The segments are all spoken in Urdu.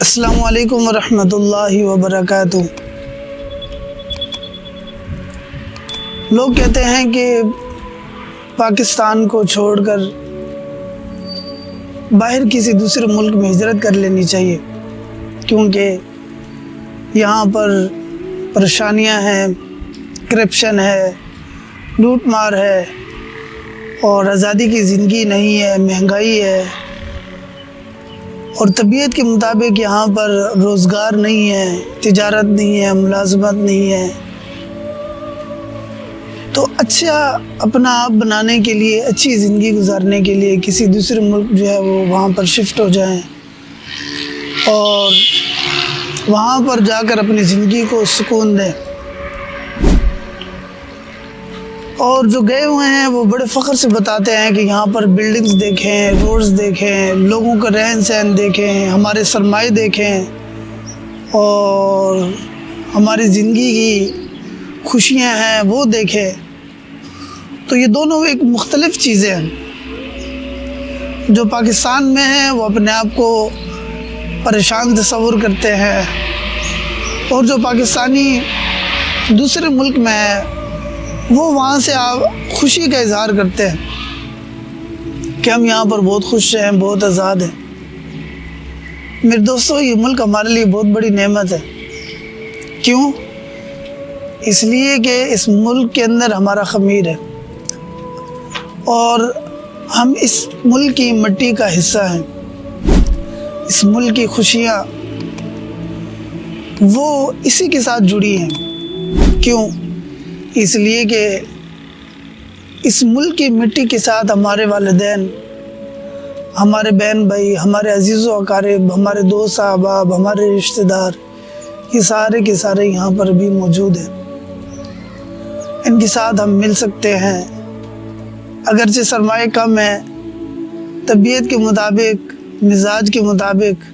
السلام علیکم ورحمۃ اللہ وبرکاتہ۔ لوگ کہتے ہیں کہ پاکستان کو چھوڑ کر باہر کسی دوسرے ملک میں ہجرت کر لینی چاہیے، کیونکہ یہاں پر پریشانیاں ہیں، کرپشن ہے، لوٹ مار ہے اور آزادی کی زندگی نہیں ہے، مہنگائی ہے اور طبیعت کے مطابق یہاں پر روزگار نہیں ہے، تجارت نہیں ہے، ملازمت نہیں ہے۔ تو اچھا اپنا آپ بنانے کے لیے، اچھی زندگی گزارنے کے لیے کسی دوسرے ملک جو ہے وہ وہاں پر شفٹ ہو جائیں اور وہاں پر جا کر اپنی زندگی کو سکون دیں۔ اور جو گئے ہوئے ہیں وہ بڑے فخر سے بتاتے ہیں کہ یہاں پر بلڈنگز دیکھیں، روڈز دیکھیں، لوگوں کا رہن سہن دیکھیں، ہمارے سرمائے دیکھیں اور ہماری زندگی کی خوشیاں ہیں وہ دیکھیں۔ تو یہ دونوں ایک مختلف چیزیں ہیں۔ جو پاکستان میں ہیں وہ اپنے آپ کو پریشان تصور کرتے ہیں، اور جو پاکستانی دوسرے ملک میں ہے وہ وہاں سے خوشی کا اظہار کرتے ہیں کہ ہم یہاں پر بہت خوش ہیں، بہت آزاد ہیں۔ میرے دوستو، یہ ملک ہمارے لیے بہت بڑی نعمت ہے۔ کیوں؟ اس لیے کہ اس ملک کے اندر ہمارا خمیر ہے اور ہم اس ملک کی مٹی کا حصہ ہیں۔ اس ملک کی خوشیاں وہ اسی کے ساتھ جڑی ہیں۔ کیوں؟ اس لیے کہ اس ملک کی مٹی کے ساتھ ہمارے والدین، ہمارے بہن بھائی، ہمارے عزیز و اقارب، ہمارے دوست احباب، ہمارے رشتہ دار، یہ سارے کے سارے یہاں پر بھی موجود ہیں۔ ان کے ساتھ ہم مل سکتے ہیں۔ اگرچہ سرمایہ کم ہے، طبیعت کے مطابق، مزاج کے مطابق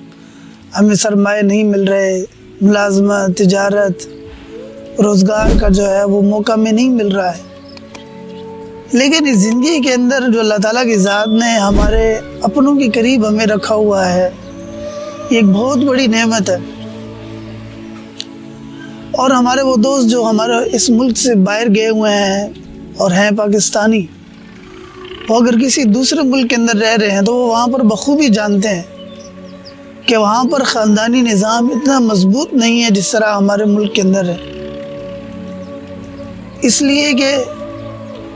ہمیں سرمایہ نہیں مل رہے، ملازمت، تجارت، روزگار کا جو ہے وہ موقع میں نہیں مل رہا ہے، لیکن اس زندگی کے اندر جو اللہ تعالیٰ کی ذات نے ہمارے اپنوں کے قریب ہمیں رکھا ہوا ہے، یہ ایک بہت بڑی نعمت ہے۔ اور ہمارے وہ دوست جو ہمارے اس ملک سے باہر گئے ہوئے ہیں اور ہیں پاکستانی، وہ اگر کسی دوسرے ملک کے اندر رہ رہے ہیں تو وہ وہاں پر بخوبی جانتے ہیں کہ وہاں پر خاندانی نظام اتنا مضبوط نہیں ہے جس طرح ہمارے ملک کے اندر ہے۔ اس لیے کہ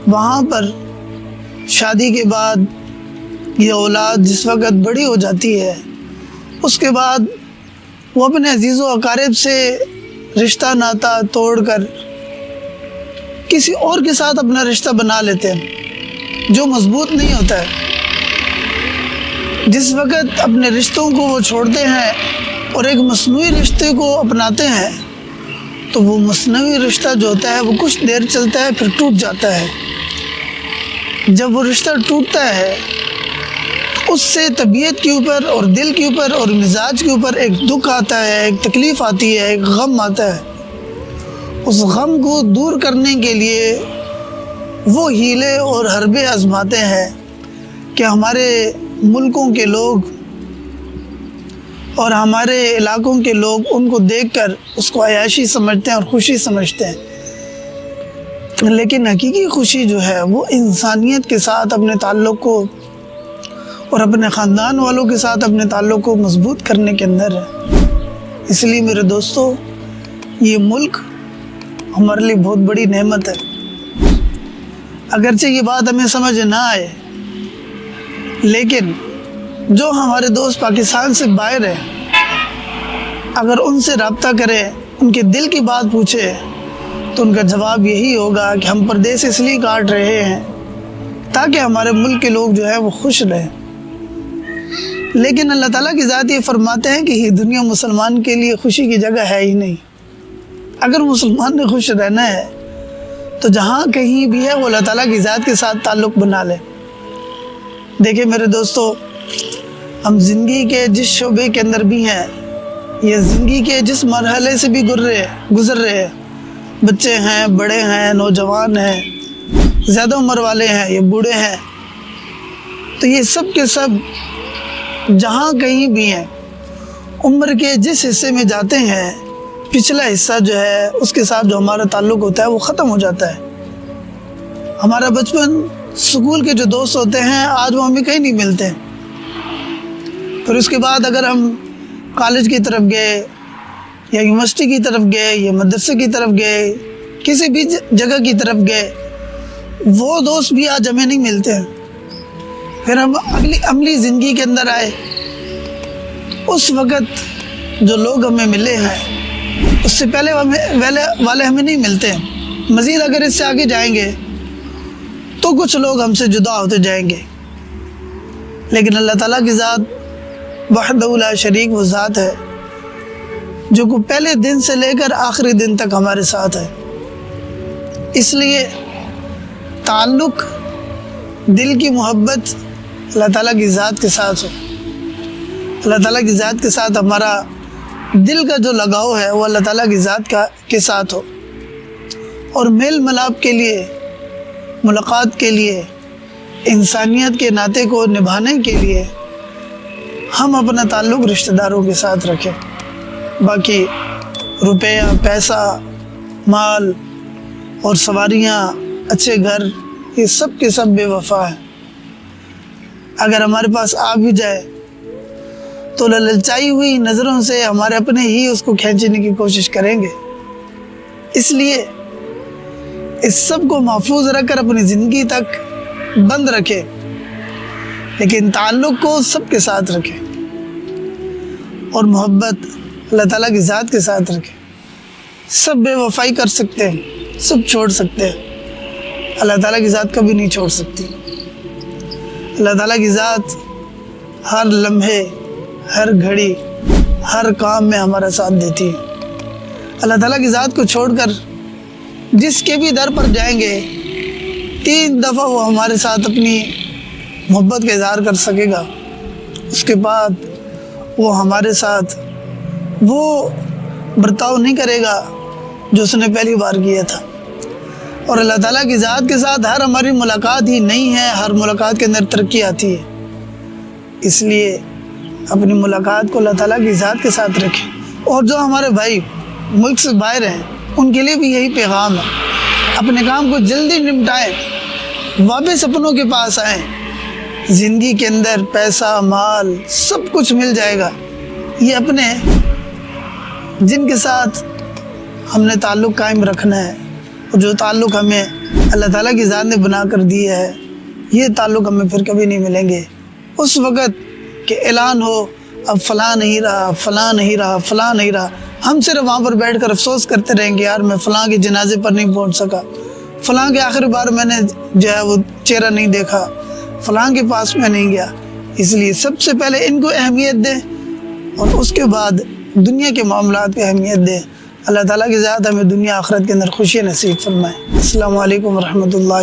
وہاں پر شادی کے بعد یہ اولاد جس وقت بڑی ہو جاتی ہے، اس کے بعد وہ اپنے عزیز و اقارب سے رشتہ ناتا توڑ کر کسی اور کے ساتھ اپنا رشتہ بنا لیتے ہیں جو مضبوط نہیں ہوتا ہے۔ جس وقت اپنے رشتوں کو وہ چھوڑتے ہیں اور ایک مصنوعی رشتے کو اپناتے ہیں تو وہ مصنوعی رشتہ جو ہوتا ہے وہ کچھ دیر چلتا ہے پھر ٹوٹ جاتا ہے۔ جب وہ رشتہ ٹوٹتا ہے اس سے طبیعت کے اوپر اور دل کے اوپر اور مزاج کے اوپر ایک دکھ آتا ہے، ایک تکلیف آتی ہے، ایک غم آتا ہے۔ اس غم کو دور کرنے کے لیے وہ ہیلے اور حربے آزماتے ہیں کہ ہمارے ملکوں کے لوگ اور ہمارے علاقوں کے لوگ ان کو دیکھ کر اس کو عیاشی سمجھتے ہیں اور خوشی سمجھتے ہیں، لیکن حقیقی خوشی جو ہے وہ انسانیت کے ساتھ اپنے تعلق کو اور اپنے خاندان والوں کے ساتھ اپنے تعلق کو مضبوط کرنے کے اندر ہے۔ اس لیے میرے دوستو، یہ ملک ہمارے لیے بہت بڑی نعمت ہے۔ اگرچہ یہ بات ہمیں سمجھ نہ آئے، لیکن جو ہمارے دوست پاکستان سے باہر ہیں، اگر ان سے رابطہ کریں، ان کے دل کی بات پوچھے تو ان کا جواب یہی ہوگا کہ ہم پردیس اس لیے کاٹ رہے ہیں تاکہ ہمارے ملک کے لوگ جو ہے وہ خوش رہیں۔ لیکن اللہ تعالیٰ کی ذات یہ فرماتے ہیں کہ یہ دنیا مسلمان کے لیے خوشی کی جگہ ہے ہی نہیں۔ اگر مسلمان نے خوش رہنا ہے تو جہاں کہیں بھی ہے وہ اللہ تعالیٰ کی ذات کے ساتھ تعلق بنا لے۔ دیکھیں میرے دوستو، ہم زندگی کے جس شعبے کے اندر بھی ہیں یا زندگی کے جس مرحلے سے بھی گزر رہے ہیں، بچے ہیں، بڑے ہیں، نوجوان ہیں، زیادہ عمر والے ہیں یا بوڑھے ہیں، تو یہ سب کے سب جہاں کہیں بھی ہیں عمر کے جس حصے میں جاتے ہیں پچھلا حصہ جو ہے اس کے ساتھ جو ہمارا تعلق ہوتا ہے وہ ختم ہو جاتا ہے۔ ہمارا بچپن، اسکول کے جو دوست ہوتے ہیں آج وہ ہمیں کہیں نہیں ملتے۔ پھر اس کے بعد اگر ہم کالج کی طرف گئے یا یونیورسٹی کی طرف گئے یا مدرسے کی طرف گئے، کسی بھی جگہ کی طرف گئے، وہ دوست بھی آج ہمیں نہیں ملتے ہیں۔ پھر ہم عملی زندگی کے اندر آئے، اس وقت جو لوگ ہمیں ملے ہیں اس سے پہلے والے ہمیں نہیں ملتے ہیں۔ مزید اگر اس سے آگے جائیں گے تو کچھ لوگ ہم سے جدا ہوتے جائیں گے، لیکن اللہ تعالیٰ کی ذات وحدہ لا شریک وہ ذات ہے جو کو پہلے دن سے لے کر آخری دن تک ہمارے ساتھ ہے۔ اس لیے تعلق، دل کی محبت اللہ تعالیٰ کی ذات کے ساتھ ہو۔ اللہ تعالیٰ کی ذات کے ساتھ ہمارا دل کا جو لگاؤ ہے وہ اللہ تعالیٰ کی ذات کے ساتھ ہو، اور میل ملاپ کے لیے، ملاقات کے لیے، انسانیت کے ناطے کو نبھانے کے لیے ہم اپنا تعلق رشتہ داروں کے ساتھ رکھیں۔ باقی روپیہ، پیسہ، مال اور سواریاں، اچھے گھر، یہ سب کے سب بے وفا ہیں۔ اگر ہمارے پاس آ بھی جائے تو للچائی ہوئی نظروں سے ہمارے اپنے ہی اس کو کھینچنے کی کوشش کریں گے۔ اس لیے اس سب کو محفوظ رکھ کر اپنی زندگی تک بند رکھے، لیکن تعلق کو سب کے ساتھ رکھے، اور محبت اللہ تعالیٰ کی ذات کے ساتھ رکھے۔ سب بے وفائی کر سکتے ہیں، سب چھوڑ سکتے ہیں، اللہ تعالیٰ کی ذات کبھی نہیں چھوڑ سکتی۔ اللہ تعالیٰ کی ذات ہر لمحے، ہر گھڑی، ہر کام میں ہمارا ساتھ دیتی ہے۔ اللہ تعالیٰ کی ذات کو چھوڑ کر جس کے بھی در پر جائیں گے 3 دفعہ وہ ہمارے ساتھ اپنی محبت کا اظہار کر سکے گا، اس کے بعد وہ ہمارے ساتھ وہ برتاؤ نہیں کرے گا جو اس نے پہلی بار کیا تھا۔ اور اللہ تعالیٰ کی ذات کے ساتھ ہر ہماری ملاقات ہی نہیں ہے، ہر ملاقات کے اندر ترقی آتی ہے۔ اس لیے اپنی ملاقات کو اللہ تعالیٰ کی ذات کے ساتھ رکھیں۔ اور جو ہمارے بھائی ملک سے باہر ہیں ان کے لیے بھی یہی پیغام ہے، اپنے کام کو جلدی نمٹائیں، واپس اپنوں کے پاس آئیں۔ زندگی کے اندر پیسہ، مال، سب کچھ مل جائے گا، یہ اپنے جن کے ساتھ ہم نے تعلق قائم رکھنا ہے، اور جو تعلق ہمیں اللہ تعالیٰ کی ذات نے بنا کر دیا ہے، یہ تعلق ہمیں پھر کبھی نہیں ملیں گے۔ اس وقت کہ اعلان ہو اب فلاں نہیں رہا، فلاں نہیں رہا، فلاں نہیں رہا، ہم صرف وہاں پر بیٹھ کر افسوس کرتے رہیں گے، یار میں فلاں کے جنازے پر نہیں پہنچ سکا، فلاں کے آخری بار میں نے جو ہے وہ چہرہ نہیں دیکھا، فلاں کے پاس میں نہیں گیا۔ اس لیے سب سے پہلے ان کو اہمیت دیں، اور اس کے بعد دنیا کے معاملات کو اہمیت دیں۔ اللہ تعالیٰ کی ذات ہمیں دنیا آخرت کے اندر خوشی نصیب فرمائے۔ السلام علیکم ورحمۃ اللہ۔